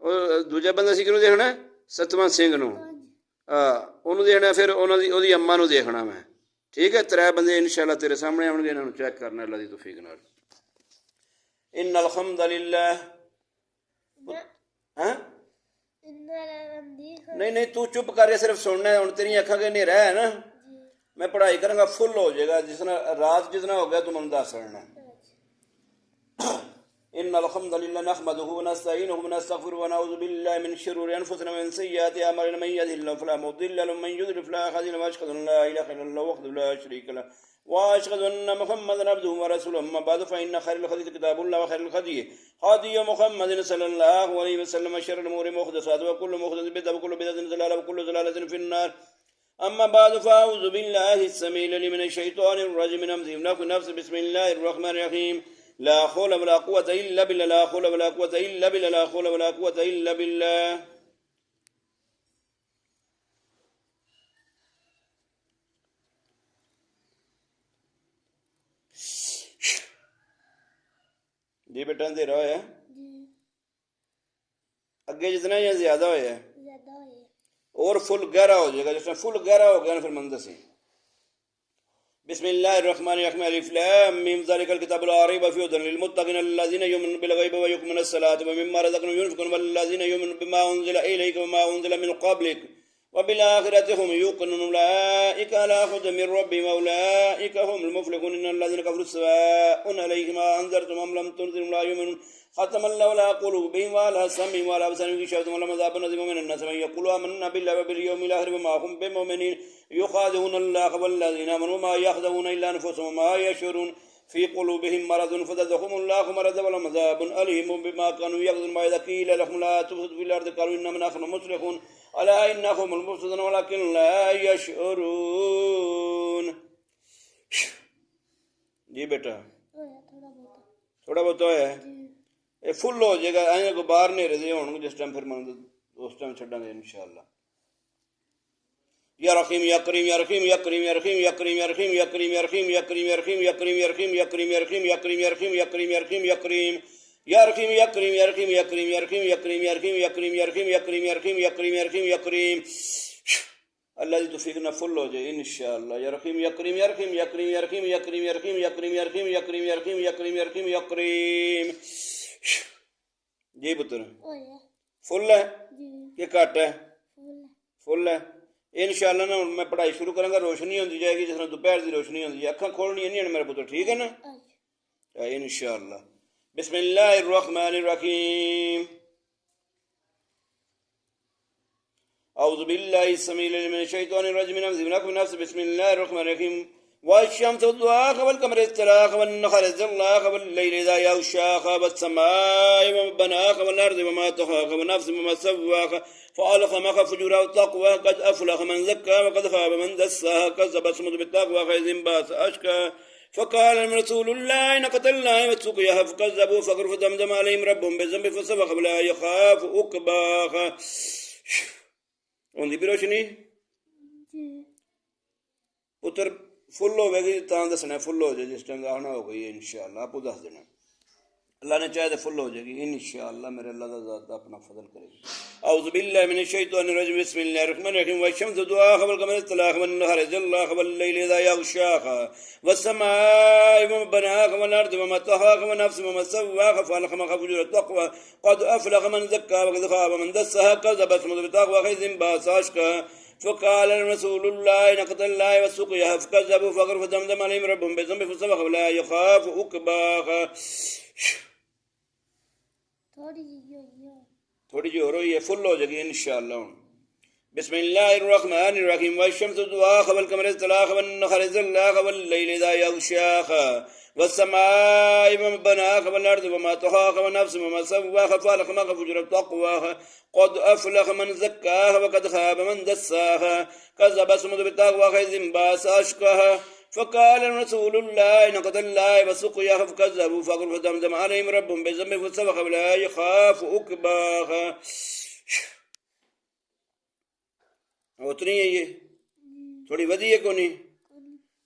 ਉਹ ਦੂਜਾ ਬੰਦਾ ਸੀ ਕਿਹਨੂੰ ਦੇਖਣਾ? ਸਤਵੰਤ ਸਿੰਘ ਨੂੰ। ਉਹਨੂੰ ਦੇਖਣਾ, ਫਿਰ ਉਹਦੀ ਅੰਮਾ ਨੂੰ ਦੇਖਣਾ ਮੈਂ। ਠੀਕ ਹੈ, 3 ਬੰਦੇ ਇਨਸ਼ਾਅੱਲਾ ਤੇਰੇ ਸਾਹਮਣੇ ਆਉਣਗੇ, ਇਹਨਾਂ ਨੂੰ ਚੈੱਕ ਕਰਨਾ ਅੱਲਾ ਦੀ ਤੌਫੀਕ ਨਾਲ। ਇਨ ਅਲਹਮਦੁਲਿल्लाह। ਹਾਂ नहीं तू चुप कर, सिर्फ सुनना है। हुण तेरी अखां के हनेरा है ना, मैं पढ़ाई करांगा, फुल हो जाएगा। जिसना रात जितना हो गया तू मैनूं दस देना। इन्नल हम्दुलिल्लाह नहमदुहु व नस्तईनुहु व नस्तगफिरुहु व नऊज़ु बिल्लाहि मिन शुरूरि अनफुसिना व मिन सय्यिआति अअमालिना मन यहदिहिल्लाहु फला मुदिल्ल लहु व मन युद्लिल फला हादिया लहु व अशहदु अन ला इलाहा इल्लल्लाह वहदहु ला शरीका लहु व अशहदु अन्न मुहम्मदन अब्दुहु व रसूलुहु। अम्मा बअद फइन्न खैरल हदीस किताबुल्लाह व खैरुल हदी हदी मुहम्मदिन सल्लल्लाहु अलैहि वसल्लम व शर्रुल उमूरि मुहदसातुहा व कुल्लु मुहदसतिन बिदअह व कुल्लु बिदअतिन ज़लालह व कुल्लु ज़लालतिन फिन्नार। अम्मा बअद फ़अऊज़ु बिल्लाहि अस्समीइल अलीम मिनश शैतानिर रजीम मिन हमज़िहि व नफ़्ख़िहि व नफ़्सिहि। बिस्मिल्लाहिर रहमानिर रहीम। ला हौला वला कुव्वता इल्ला बिल्लाह, ला हौला वला कुव्वता इल्ला बिल्लाह, ला हौला वला कुव्वता इल्ला बिल्लाह। जी बेटा अंधेरा होया अगे जितना या ज्यादा होया और फुल गहरा हो जाएगा। जिस फुल गहरा हो गया ना फिर मंद से। बिस्मिल्लाहिर्रहमानिर्रहीम। अलिफ लाम मीम ज़ालिकल किताबु ला रैब फ़ीहि हुदन लिलमुत्तक़ीन अल्लज़ीना युमिनूना बिल ग़ैबि व युक़ीमूना अस्सलाता व मिम्मा रज़क़नाहुम युनफ़िक़ून वल्लज़ीना युमिनूना बिमा उन्ज़िला इलैका व मा उन्ज़िला मिन क़ब्लिक व बिल आख़िरति हुम युक़िनून उलाइका अला हुदन मिन रब्बिहिम व उलाइका हुमुल मुफ़्लिहून। इन्नल्लज़ीना कफ़रू सवाअन अलैहिम अअन्ज़रतहुम अम लम तुनज़िरहुम ला युमिनून। ختم الله على قلوبهم وعلى سمعهم وعلى أبصارهم غشاوة ولهم عذاب عظيم من الناس من يقول آمنا بالله وباليوم الآخر وما هم بمؤمنين يخادعون الله والذين آمنوا وما يخدعون إلا أنفسهم وما يشعرون في قلوبهم مرض فزادهم الله مرضا ولهم عذاب أليم بما كانوا يكذبون وإذا قيل لهم لا تفسدوا في الأرض قالوا إنما نحن مصلحون ألا إنهم المفسدون ولكن لا يشعرون। जी बेटा थोड़ा बहुत है, ये फुल हो जाएगा। अं को बाहर नेरे दे होने जिस टाइम फिर मंग उस टाइम छड़ांगे इंशाअल्लाह। या रहीम या करीम या रहीम या करीम या रहीम या करीम या रहीम या करीम या रहीम या करीम या रहीम या करीम या रहीम या करीम या रहीम या करीम या रहीम या करीम या रहीम या करीम या रहीम या करीम या रहीम या करीम या रहीम या करीम या रहीम या करीम या रहीम या करीम या रहीम या करीम या रहीम या करीम। अल्लाह की तौफीक ना फुल हो जाए इंशाअल्लाह। या रहीम या करीम या रहीम या करीम या रहीम या करीम या रहीम या करीम या रहीम या करीम या रहीम या करीम या रहीम या करीम। जी पुत्र फुल है कि घट है? फुल है इंशाअल्लाह ना। मैं पढ़ाई शुरू करांगा, रोशनी होती जाएगी जिस तरह दोपहर की रोशनी होती है। अखां खोलनी नहीं मेरा पुत्र, ठीक है ना इंशाअल्लाह। बिस्मिल्लाहिर्रहमानिर्रहीम। अऊज़ु बिल्लाहि अस्समीइल अलीम मिनश शैतानिर रजीम मिन हमज़िहि व नफ़्ख़िहि व नफ़्सिहि। बिस्मिल्लाहिर्रहमानिर्रहीम। والشمس ضحاها والقمر استراخا والنهار استغلاخا والليل إذا يغشاها والسماء وما بناها والأرض وما طحاها ونفس وما سواها فألهمها فجورها وتقواها قد أفلح من زكاها وقد خاب من دساها كذبت ثمود بالتقوى فإذ انبعث أشقاها فقال رسول الله ناقة الله وسقياها فكذبوا فقالوا فدمدم عليهم ربهم بذنب فسوقهم ولا يخاف عقباها। होंदी भी रोशनी पुत्र फुल होगी तो दसना फुल हो जाए। जिस टाइम आना हो गई इंशाअल्लाह आपको दस देना। अल्लाह ने चाहे तो फुल हो जाएगी इंशाअल्लाह। मेरे अल्लाह का ज़ात अपना फजल करेगी। अऊज़ु बिल्लाहि मिनश शैतानिर रजीम। बिस्मिल्लाहिर रहमानिर रहीम। वश्शम्सि दुहाहा वल क़मरि इस्तिलाहा वन्नहारि ज़ल्लाहा वल्लैलि इज़ा यग़शाहा वस्समाइ वमा बनाहा वल अर्दि वमा तहाहा वनफ्सिन वमा सव्वाहा फ़अल्हamaha फुजूरहा वतक़वा क़द अफ़लहा मन ज़क्काहा वक़द ख़ाब मन दस्साहा कज़्ज़बत समूद बित्तक़वा इज़ इंबअसा अशक़ाहा فقال رسول الله ناقة الله وسقياها فكذبوا فقالوا فدمدم عليهم ربهم بذنبهم فسوقهم ولا يخاف عقباها। थोड़ी जी हो रही है, फुल हो जाएगी इंशाअल्लाह। बिस्मिल्लाहिर्रहमानिर्रहीम। वश्शम्सि दुहाहा वल क़मरि इस्तिलाहा वन्नहारि ज़ल्लाहा वल्लैलि इज़ा यग़शाहा वस्समाइ वमा बनाहा वल अर्दि वमा तहाहा वनफ्सिन वमा सव्वाहा फ़अल्हamaha फुजूरहा वतक़वाहा قد أفلح من زكاها وقد خاب من دساها كذبت ثمود بالتقوى إذ انبعث أشقاها فقال رسول الله ناقة الله وسقياها فكذبوا فقالوا فدمدم عليهم ربهم بذنبهم فسوقهم ولا يخاف عقباها। उतनी है ये थोड़ी वधी है को नहीं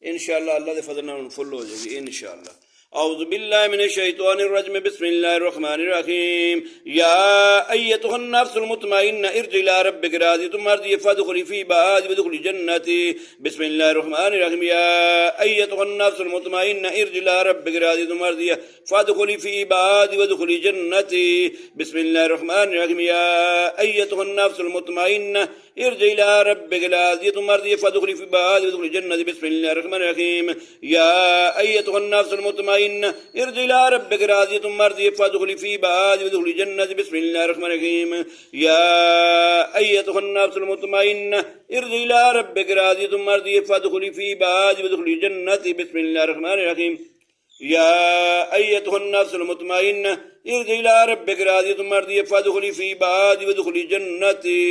इंशाअल्लाह। अल्लाह के फजल नाल फुल हो जाएगी इंशाअल्लाह। أعوذ بالله من الشيطان الرجيم بسم الله الرحمن الرحيم يا أيتها النفس المطمئنة ارجعي إلى ربك راضية مرضية فادخلي في عبادي وادخلي جنتي بسم الله الرحمن الرحيم يا أيتها النفس المطمئنة ارجعي إلى ربك راضية مرضية فادخلي في عبادي وادخلي جنتي بسم الله الرحمن الرحيم يا أيتها النفس المطمئنة ارجعي إلى ربك راضية مرضية فادخلي في عبادي وادخلي جنتي بسم الله الرحمن الرحيم يا أيتها النفس المطمئنة ارجعي إلى ربك راضية مرضية فادخلي في عبادي وادخلي جنتي بسم الله الرحمن الرحيم يا أيتها النفس المطمئنة ارجعي إلى ربك راضية مرضية فادخلي في عبادي وادخلي جنتي بسم الله الرحمن الرحيم يا أيتها النفس المطمئنة ارجعي إلى ربك راضية مرضية فادخلي في عبادي وادخلي جنتي.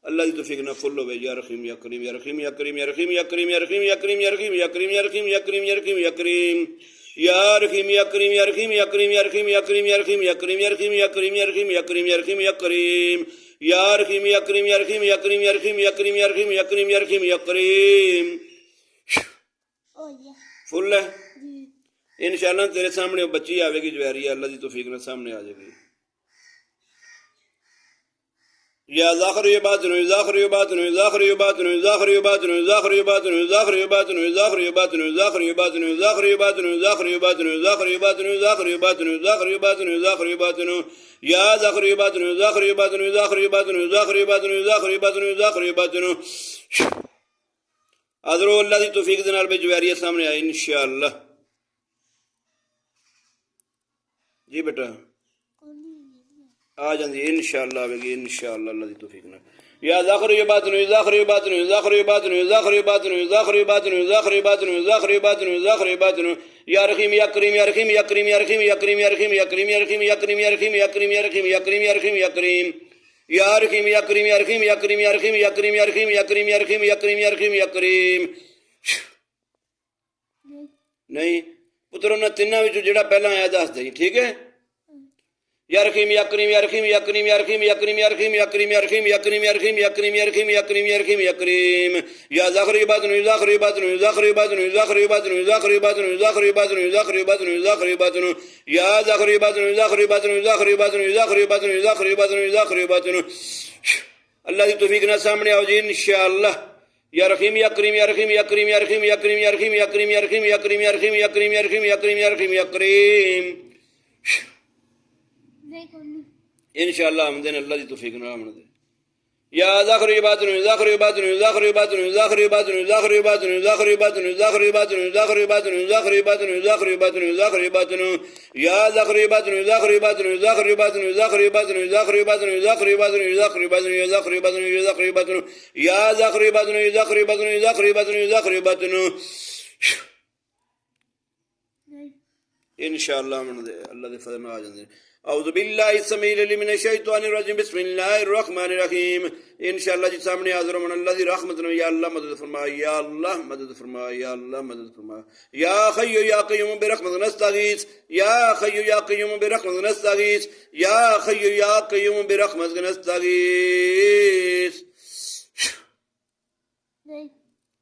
الله يتوفقنا فلو يا رحيم يا كريم يا رحيم يا كريم يا رحيم يا كريم يا رحيم يا كريم يا رحيم يا كريم يا رحيم يا كريم يا رحيم يا كريم يا رحيم يا كريم يا رحيم يا كريم يا رحيم يا كريم يا رحيم يا كريم يا رحيم يا كريم يا رحيم يا كريم يا رحيم يا كريم يا رحيم يا كريم يا رحيم يا كريم يا رحيم يا كريم يا رحيم يا كريم يا رحيم يا كريم. फुल है इंशाअल्लाह तेरे सामने बच्ची आवेगी जवारी अल्लाह की तौफीक ने सामने आ जाएगी. या ज़ाखिर ये बात नहीं ज़ाखिर ये बात नहीं ज़ाखिर ये बात नहीं ज़ाखिर ये बात नहीं ज़ाखिर ये बात नहीं ज़ाखिर ये बात नहीं ज़ाखिर ये बात नहीं ज़ाखिर ये बात नहीं ज़ाखिर ये बात नहीं ज़ाखिर ये बात नहीं ज़ाखिर ये बात नहीं ज़ाखिर ये बात नहीं ज़ाखिर ये बात नहीं ज़ाखिर ये बात नहीं या ज़ाखिर ये बात नहीं ज़ाखिर ये बात नहीं ज़ाखिर ये बात नहीं ज़ाखिर ये बात नहीं ज़ाखिर ये बात नहीं ज़ाखिर ये बात नहीं. आदरो अल्लाह की तौफीक दे नाल बेजवारिया सामने आए इंशाअल्लाह. जी बेटा आ जाती है इंशाअल्लाह आवेगी इंशाअल्लाह अल्लाह की तौफीक नाल. या ज़ाखिर ये बात नहीं ज़ाखिर ये बात नहीं ज़ाखिर ये बात नहीं ज़ाखिर ये बात नहीं ज़ाखिर ये बात नहीं ज़ाखिर ये बात नहीं ज़ाखिर ये बात नहीं ज़ाखिर ये बात नहीं या रहीम या करीम या रहीम या करीम या रहीम या करीम या रहीम या करीम या रहीम या करीम या रहीम या करीम या रहीम या करीम या रहीम या करीम या रहीम या करीम या रहीम या करीम या रहीम या करीम या रहीम या करीम या रहीम या करीम या रहीम या करीम. नहीं पुत्रों ने तिन्ना विचों जिहड़ा पहला आया दस दई ठीक है. या रहीम या करीम या रहीम या करीम या रहीम या करीम या रहीम या करीम या रहीम या करीम या रहीम या करीम या रहीम या करीम या रहीम या करीम या ज़ाखिर ये बात नहीं ज़ाखिर ये बात नहीं ज़ाखिर ये बात नहीं ज़ाखिर ये बात नहीं ज़ाखिर ये बात नहीं ज़ाखिर ये बात नहीं ज़ाखिर ये बात नहीं ज़ाखिर ये बात नहीं या ज़ाखिर ये बात नहीं ज़ाखिर ये बात नहीं ज़ाखिर ये बात नहीं ज़ाखिर ये बात नहीं ज़ाखिर ये बात नहीं ज़ाखिर ये बात नहीं. अल्लाह की तौफीक ना सामने आओ जी इंशाअल्लाह. या रहीम या करीम या रहीम या करीम या रहीम या करीम या रहीम या करीम या रहीम या करीम या रहीम या करीम या रहीम या करीम या रहीम या करीम इंशाअल्लाह हम दिन अल्लाह की तौफीक ना हम दे. या ज़ाखिर ये बात नहीं ज़ाखिर ये बात नहीं ज़ाखिर ये बात नहीं ज़ाखिर ये बात नहीं ज़ाखिर ये बात नहीं ज़ाखिर ये बात नहीं ज़ाखिर ये बात नहीं ज़ाखिर ये बात नहीं ज़ाखिर ये बात नहीं ज़ाखिर ये बात नहीं ज़ाखिर ये बात नहीं या ज़ाखिर ये बात नहीं ज़ाखिर ये बात नहीं ज़ाखिर ये बात नहीं ज़ाखिर ये बात नहीं ज़ाखिर ये बात नहीं ज़ाखिर ये बात नहीं ज़ाखिर ये बात नहीं ज़ाखिर ये बात नहीं ज़ाखिर ये बात नहीं या ज़ाखिर ये बात नहीं ज़ाखिर ये बात नहीं ज़ाखिर ये बात नहीं ज़ाखिर ये बात नहीं इंशाअल्लाह हम दे अल्लाह दे फज़ल में आ जांदे. अऊज़ु बिल्लाहि समीउल अलीम मिनश शैतानिर रजीम बिस्मिल्लाहिर रहमानिर रहीम. इंशाअल्लाह जी सामने हाजिर होना अल्लाह की रहमत ने. या अल्लाह मदद फरमा या अल्लाह मदद फरमा या अल्लाह मदद फरमा. या हय्यु या क़य्यूम बिरहमतिक नस्तगीस या हय्यु या क़य्यूम बिरहमतिक नस्तगीस या हय्यु या क़य्यूम बिरहमतिक नस्तगीस.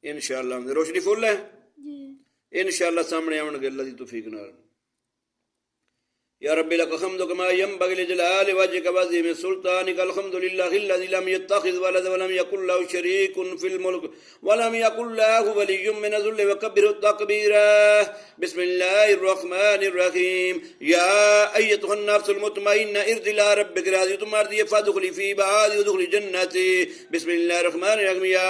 इंशाअल्लाह रोशनी फुल है इंशाअल्लाह सामने आउणगे अल्लाह की तौफीक नाल. या रब्बी लक हम्दु कमा यंबगी लिजलालि वजहिक व अज़ीमि सुल्तानिक अल्हम्दुलिल्लाहिल्लज़ी लम यत्तखिज़ वलद व लम यकुल लहु शरीकुन फिल मुल्क व लम यकुल लहु वलिय्युम मिन ज़ुल्लि व कब्बिरहु तकबीरा. बिस्मिल्लाहिर रहमानिर रहीम. या अय्युहन नफ्सुल मुतमइन्ना इरजि'i इला रब्बिक राज़ियतुम मर्दिय्यतुम फदखुली फी इबादी वदखुली जन्नती. बिस्मिल्लाहिर रहमानिर रहीम. या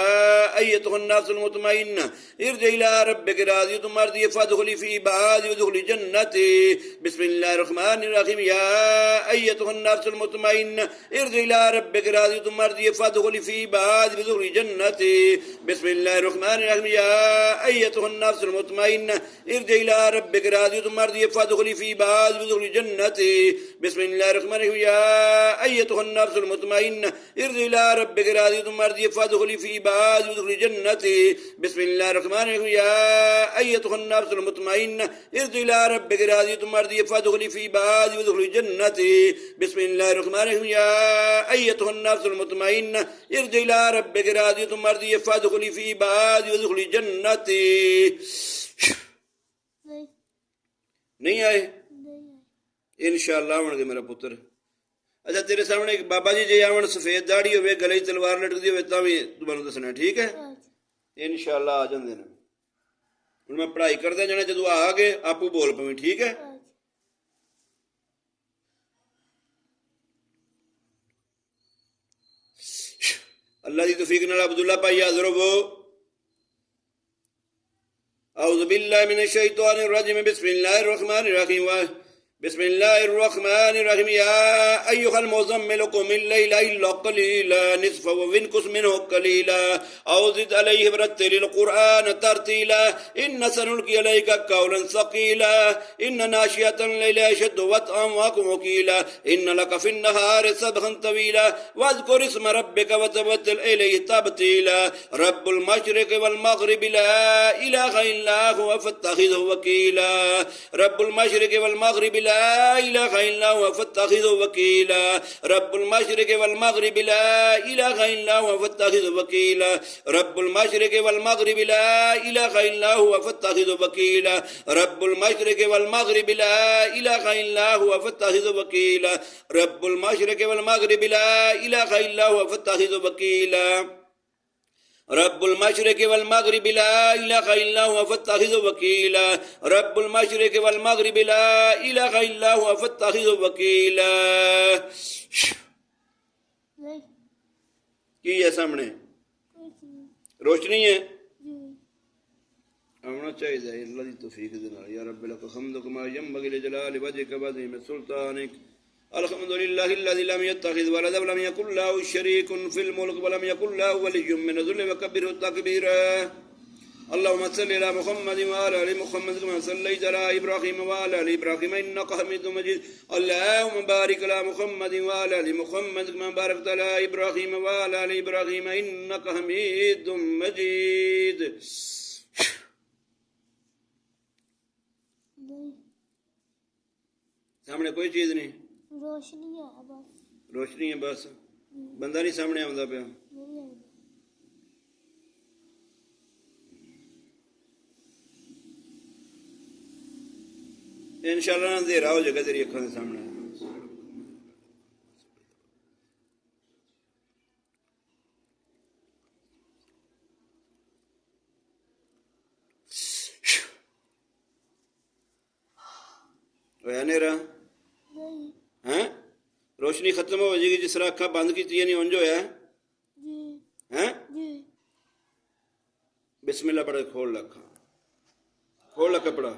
अय्युहन नफ्सुल मुतमइन्ना इरजि'i इला रब्बिक राज़ियतुम मर्दिय्यतुम फदखुली फी इबादी वदखुली जन्नती. बिस्मिल्लाहिर रहमानिर्रहीम. या अय्युहन नफ्सुल मुतमइन्ना इरजि'i इला रब्बिक राज़ियतुम मर्दिय्यतुम फदखुली फी इबादी वदखुली जन्नती. बिस्मिल्लाहिर रहमानिर्रहीम. या अय्युहन नफ्सुल मुतमइन्ना इरजि'i इला रब्बिक राज़ियतुम मर्दिय्यतुम फदखुली फी इबादी वदखुली जन्नती. बिस्मिल्लाहिर रहमानिर्रहीम. या अय्युहन नफ्सुल मुतमइन्ना इरजि'i इला रब्बिक राज़ियतुम मर्दिय्यतुम फदखुली फी इबादी वदखुली जन्नती. बिस्मिल्लाहिर रहमानिर्रहीम. या अय्युहन नफ्सुल मुतमइन्ना इरजि'i इला रब्बिक राज़ियतुम मर्दिय्यतुम फदखुली फी इबादी वदखुली जन्नती. बिस्मिल्लाहिर रहमानिर्रहीम. या अय्युहन नफ्सुल मुतमइन्ना इरजि'i इला रब्बिक राज़ियतुम मर्दिय्यतुम फदखुली फी इबादी वदखुली जन्नती. नहीं आए? नहीं इंशाअल्लाह आवणगे मेरा पुत्र। अच्छा तेरे सामने एक बाबा जी जे आवन सफेद दाढ़ी होवे गले च तलवार लटकदी होवे तां भी तू मैनूं दसना ठीक है? आज इंशाअल्लाह आ जांदे ने। हुण मैं पढ़ाई करदा जाना जदों आ गए आपू बोल पवीं ठीक है? आज अल्लाह दी तौफीक नाल अब्दुल्ला भाई हाज़िर होवो। औज़ु बिल्लाहि मिनश शैतानिर रजीम बिस्मिल्लाहिर रहमानिर रहीम बिस्मिल्लाहिर रहमानिर रहीम या अय्युहल मुज़म्मिल क़ुमिल लैला इल्ला क़लीला निस्फ़हु वन्क़ुस मिन्हु क़लीला औ ज़िद अलैहि वरत्तिलिल क़ुरआन तरतीला इन्ना सनुल्क़ी अलैका क़ौलन सक़ीला इन्ना नाशियतल लैलि अशद्दु वत्अन व अक़वम क़ीला इन्ना लका फ़िन्नहारि सबहन तवीला वज़्कुर इस्म रब्बिका वतबत्तल इलैहि तबतीला रब्बुल मशरिक़ि वल मग़रिबि ला इलाहा इल्ला हुवा फ़त्तख़िज़हु वकीला रब्बुल मशरिक़ि वल मग़रिबि ला इलाहा इल्ला हुवा फ़त्तख़िज़हु वकीला रब्बुल मशरिक़ि वल मग़रिबि ला इलाहा इल्ला हुवा फ़त्तख़िज़हु वकीला रब्बुल मशरिक़ि वल मग़रिबि ला इलाहा इल्ला हुवा फ़त्तख़िज़हु वकीला रब्बुल मशरिक़ि वल मग़रिबि ला इलाहा इल्ला हुवा फ़त्तख़िज़हु वकीला रब्बुल मशरिक़ि वल मग़रिबि ला इलाहा इल्ला हुवा फ़त्तख़िज़हु वकीला रब्बुल मशरिक़ि वल मग़रिबि ला इलाहा इल्ला हुवा फ़त्तख़िज़हु वकीला रब्बुल मशरिक़ि वल मग़रिबि ला इलाहा इल्ला हुवा फ़त्तख़िज़हु वकीला। नहीं की है सामने कोई चीज रोशनी है जी आना चाहिए अल्लाह दी तौफीक दे नाल या रब्बी लक हम्दु कमा यंबगि लिजलालि वजहिका व अज़ीम सुल्तानिक अल्हम्दुलिल्लाहि अल्लज़ी लम यत्तखिज़ वलदा व लम यकुल लहु शरीकुन फिल मुल्क व लम यकुल लहु वलिय्युम मिन ज़ुल्ल व कब्बिरहु तकबीरा। अल्लाहुम्मा सल्लि अला मुहम्मद व अला आलि मुहम्मद कमा सल्लैता अला इब्राहीम व अला आलि इब्राहीम इन्नका हमीदुम मजीद। अल्लाहुम्मा बारिक अला मुहम्मद व अला आलि मुहम्मद कमा बारकता अला इब्राहीम व अला आलि इब्राहीम इन्नका हमीदुम मजीद। नहीं सामने कोई चीज नहीं रोशनी है बस रोशनी है बस बंदा नहीं सामने आंदा पिया। नहीं है इंशाअल्लाह अंधेरा हो जाएगा तेरी अखों के सामने। होया नेरा नहीं हैं रोशनी खत्म हो जाएगी जिस तरह अखा बंद की नहीं उंज होया जी हैं। जी बिस्मिल्लाह पढ़ खोल ला अखा खोल ला कपड़ा